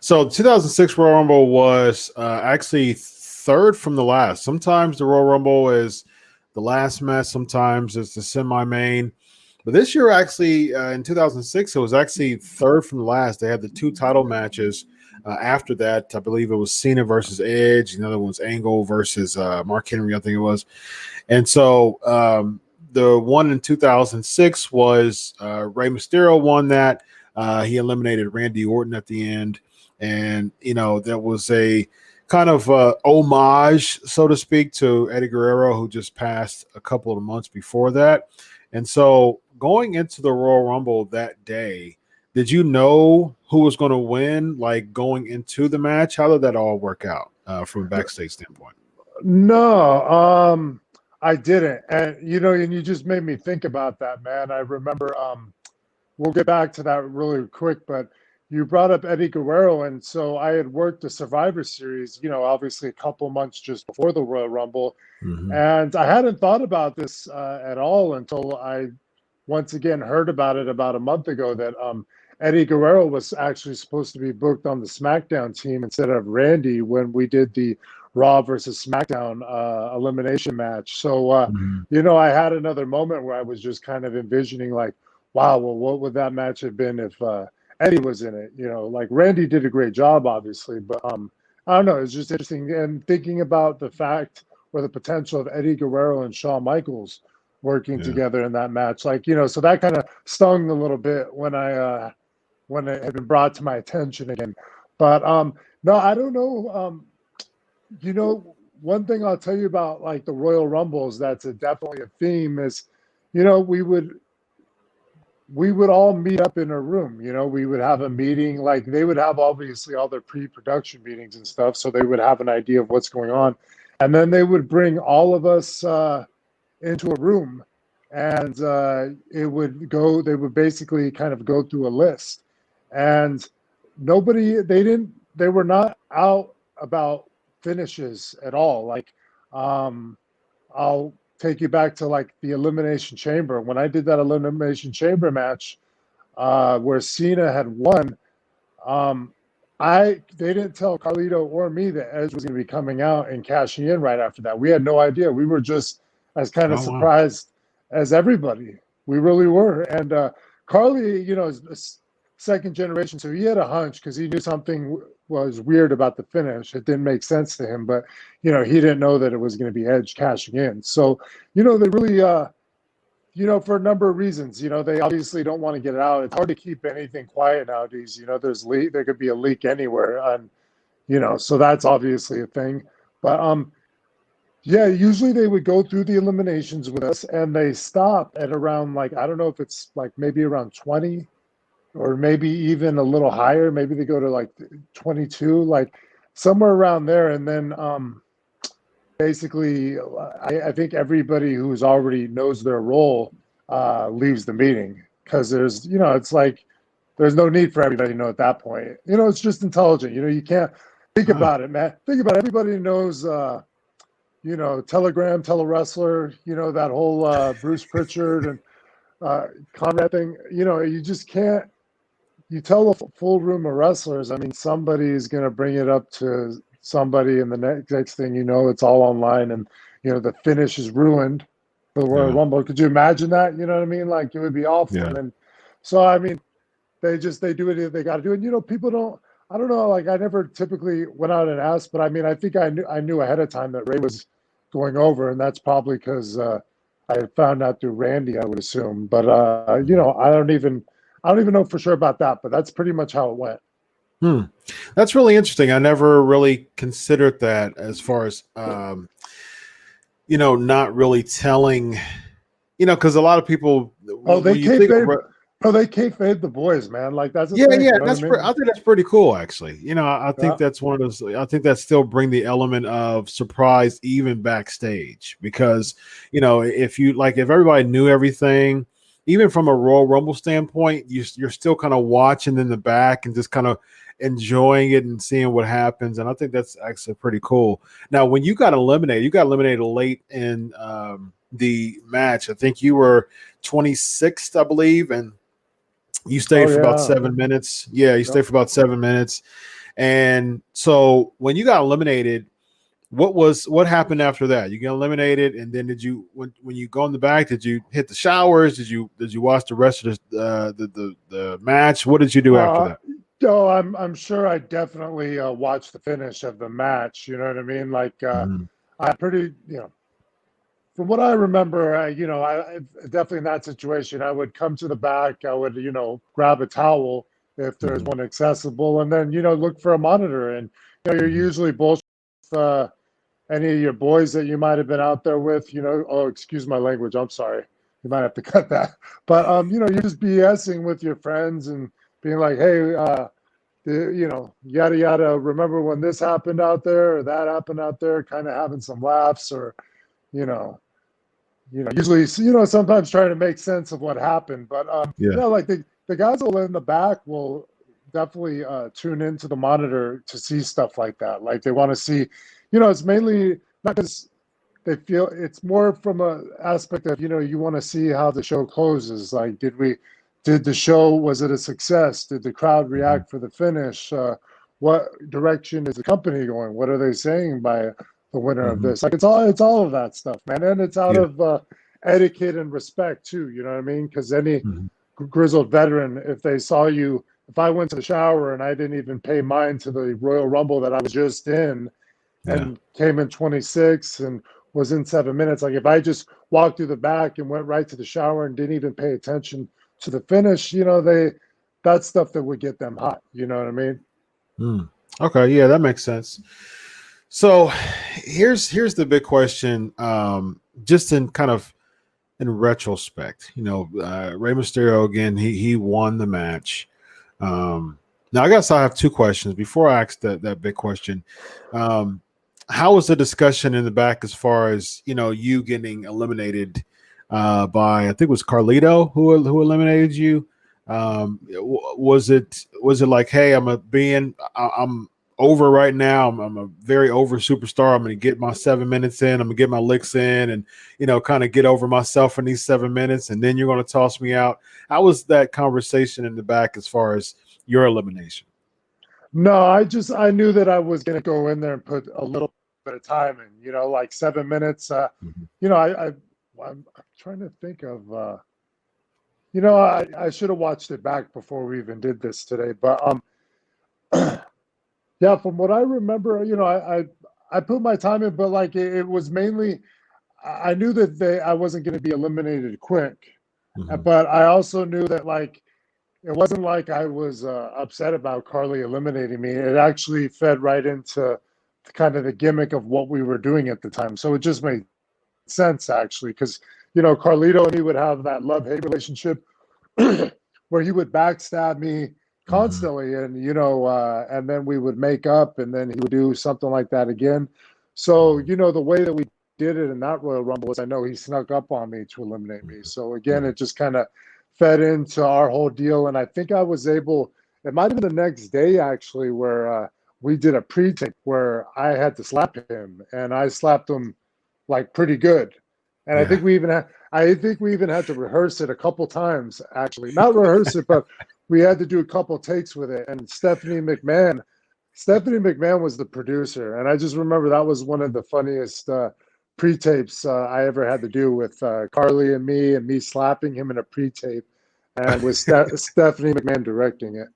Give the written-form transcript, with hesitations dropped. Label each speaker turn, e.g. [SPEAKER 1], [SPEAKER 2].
[SPEAKER 1] So 2006 Royal Rumble was actually third from the last. Sometimes the Royal Rumble is the last match. Sometimes it's the semi-main. But this year, actually, in 2006, it was actually third from the last. They had the two title matches. After that, I believe it was Cena versus Edge. Another one was Angle versus Mark Henry, I think it was. And so the one in 2006 was Rey Mysterio won that. He eliminated Randy Orton at the end. And, that was a kind of homage, so to speak, to Eddie Guerrero, who just passed a couple of months before that. And so going into the Royal Rumble that day, did you know who was going to win, like going into the match? How did that all work out from a backstage standpoint?
[SPEAKER 2] No, I didn't. And, and you just made me think about that, man. I remember, we'll get back to that really quick, but you brought up Eddie Guerrero. And so I had worked the Survivor Series, obviously a couple months just before the Royal Rumble.
[SPEAKER 1] Mm-hmm.
[SPEAKER 2] And I hadn't thought about this at all until I once again heard about it about a month ago that Eddie Guerrero was actually supposed to be booked on the SmackDown team instead of Randy when we did the Raw versus SmackDown elimination match. So, I had another moment where I was just kind of envisioning like, wow, well, what would that match have been if Eddie was in it? Like Randy did a great job, obviously, but I don't know. It's just interesting. And thinking about the fact or the potential of Eddie Guerrero and Shawn Michaels working together in that match, like, so that kind of stung a little bit when it had been brought to my attention again. But no, I don't know. One thing I'll tell you about like the Royal Rumbles that's definitely a theme is, we would all meet up in a room. We would have a meeting. Like they would have obviously all their pre-production meetings and stuff, so they would have an idea of what's going on, and then they would bring all of us into a room, and they would basically kind of go through a list, and they were not out about finishes at all. Like I'll take you back to like the Elimination Chamber. When I did that Elimination Chamber match where Cena had won, they didn't tell Carlito or me that Edge was going to be coming out and cashing in right after that. We had no idea. We were just as kind of surprised as everybody. We really were. And Carly, is second generation, so he had a hunch because he knew something was weird about the finish. It didn't make sense to him, but he didn't know that it was going to be Edge cashing in. So they really for a number of reasons, they obviously don't want to get it out. It's hard to keep anything quiet nowadays. There could be a leak anywhere, and so that's obviously a thing. But usually they would go through the eliminations with us, and they stop at around, like, I don't know if it's like maybe around 20 or maybe even a little higher. Maybe they go to like 22, like somewhere around there. And then basically, I think everybody who's already knows their role leaves the meeting because there's, it's like there's no need for everybody to know at that point. It's just intelligent. You can't think about it, man. Think about it. Everybody knows, Telegram, Telewrestler, that whole Bruce Pritchard and Conrad thing. You just can't. You tell a full room of wrestlers, I mean, somebody is going to bring it up to somebody, and the next thing you know, it's all online, and the finish is ruined for the Royal Rumble. Could you imagine that? You know what I mean? Like, it would be awful.
[SPEAKER 1] Yeah.
[SPEAKER 2] And so, I mean, they do it. They got to do it. People don't. I don't know. Like, I never typically went out and asked, but I mean, I think I knew ahead of time that Ray was going over, and that's probably because I had found out through Randy, I would assume. But I don't even know for sure about that, but that's pretty much how it went.
[SPEAKER 1] That's really interesting. I never really considered that as far as, not really telling, because a lot they
[SPEAKER 2] kayfabe the boys, man. Like that's
[SPEAKER 1] thing, I think that's pretty cool, actually. I think that's one of those. I think that still bring the element of surprise even backstage because if everybody knew everything. Even from a Royal Rumble standpoint, you're still kind of watching in the back and just kind of enjoying it and seeing what happens. And I think that's actually pretty cool. Now, when you got eliminated late in the match. I think you were 26th, I believe, and you stayed for about 7 minutes. Yeah, you stayed for about 7 minutes. And so when you got eliminated, what happened after that? You get eliminated, and then did you when you go in the back? Did you hit the showers? Did you watch the rest of the match? What did you do after that?
[SPEAKER 2] No, I'm sure I definitely watched the finish of the match. You know what I mean? Like I pretty, from what I remember, I definitely in that situation, I would come to the back. I would, grab a towel if there's one accessible, and then look for a monitor. And you're usually bullshit with any of your boys that you might have been out there with. Oh, excuse my language. I'm sorry. You might have to cut that. But you're just BSing with your friends and being like, hey, yada yada. Remember when this happened out there or that happened out there? Kind of having some laughs, or usually, sometimes trying to make sense of what happened. But like the guys that are in the back will definitely tune into the monitor to see stuff like that. Like they want to see, it's mainly not because they feel, it's more from a aspect of, you want to see how the show closes. Like, did the show, was it a success? Did the crowd react for the finish? What direction is the company going? What are they saying by the winner of this? Like, it's all of that stuff, man. And it's out of etiquette and respect too. You know what I mean? Because any grizzled veteran, if I went to the shower and I didn't even pay mine to the Royal Rumble that I was just in, and came in 26 and was in 7 minutes, like if I just walked through the back and went right to the shower and didn't even pay attention to the finish, that's stuff that would get them hot. You know what I mean?
[SPEAKER 1] Okay, yeah, that makes sense. So here's the big question, just in retrospect. Rey Mysterio, again, he won the match. Now I guess I have two questions before I ask that big question. How was the discussion in the back as far as you getting eliminated by, I think it was Carlito who eliminated you? Was it like, hey, I'm over right now. I'm a very over superstar. I'm going to get my 7 minutes in. I'm going to get my licks in, and kind of get over myself in these 7 minutes, and then you're going to toss me out. How was that conversation in the back as far as your elimination?
[SPEAKER 2] No, I knew that I was going to go in there and put a little bit of time in. Like 7 minutes. I'm trying to think of. I should have watched it back before we even did this today. But yeah, from what I remember, I put my time in, but like it was mainly, I knew that I wasn't going to be eliminated quick, but I also knew that like it wasn't like I was upset about Carly eliminating me. It actually fed right into kind of the gimmick of what we were doing at the time. So it just made sense actually, because Carlito and he would have that love-hate relationship where he would backstab me constantly, and and then we would make up, and then he would do something like that again. So the way that we did it in that Royal Rumble was, I know he snuck up on me to eliminate me. So again, it just kind of fed into our whole deal, and I think I was able. It might have been the next day actually, where we did a pre-tape where I had to slap him, and I slapped him like pretty good. And I think we even had to rehearse it a couple times, actually. Not rehearse it, but we had to do a couple takes with it. And Stephanie McMahon was the producer. And I just remember that was one of the funniest pre-tapes I ever had to do, with Carly and me slapping him in a pre-tape, and with Stephanie McMahon directing it.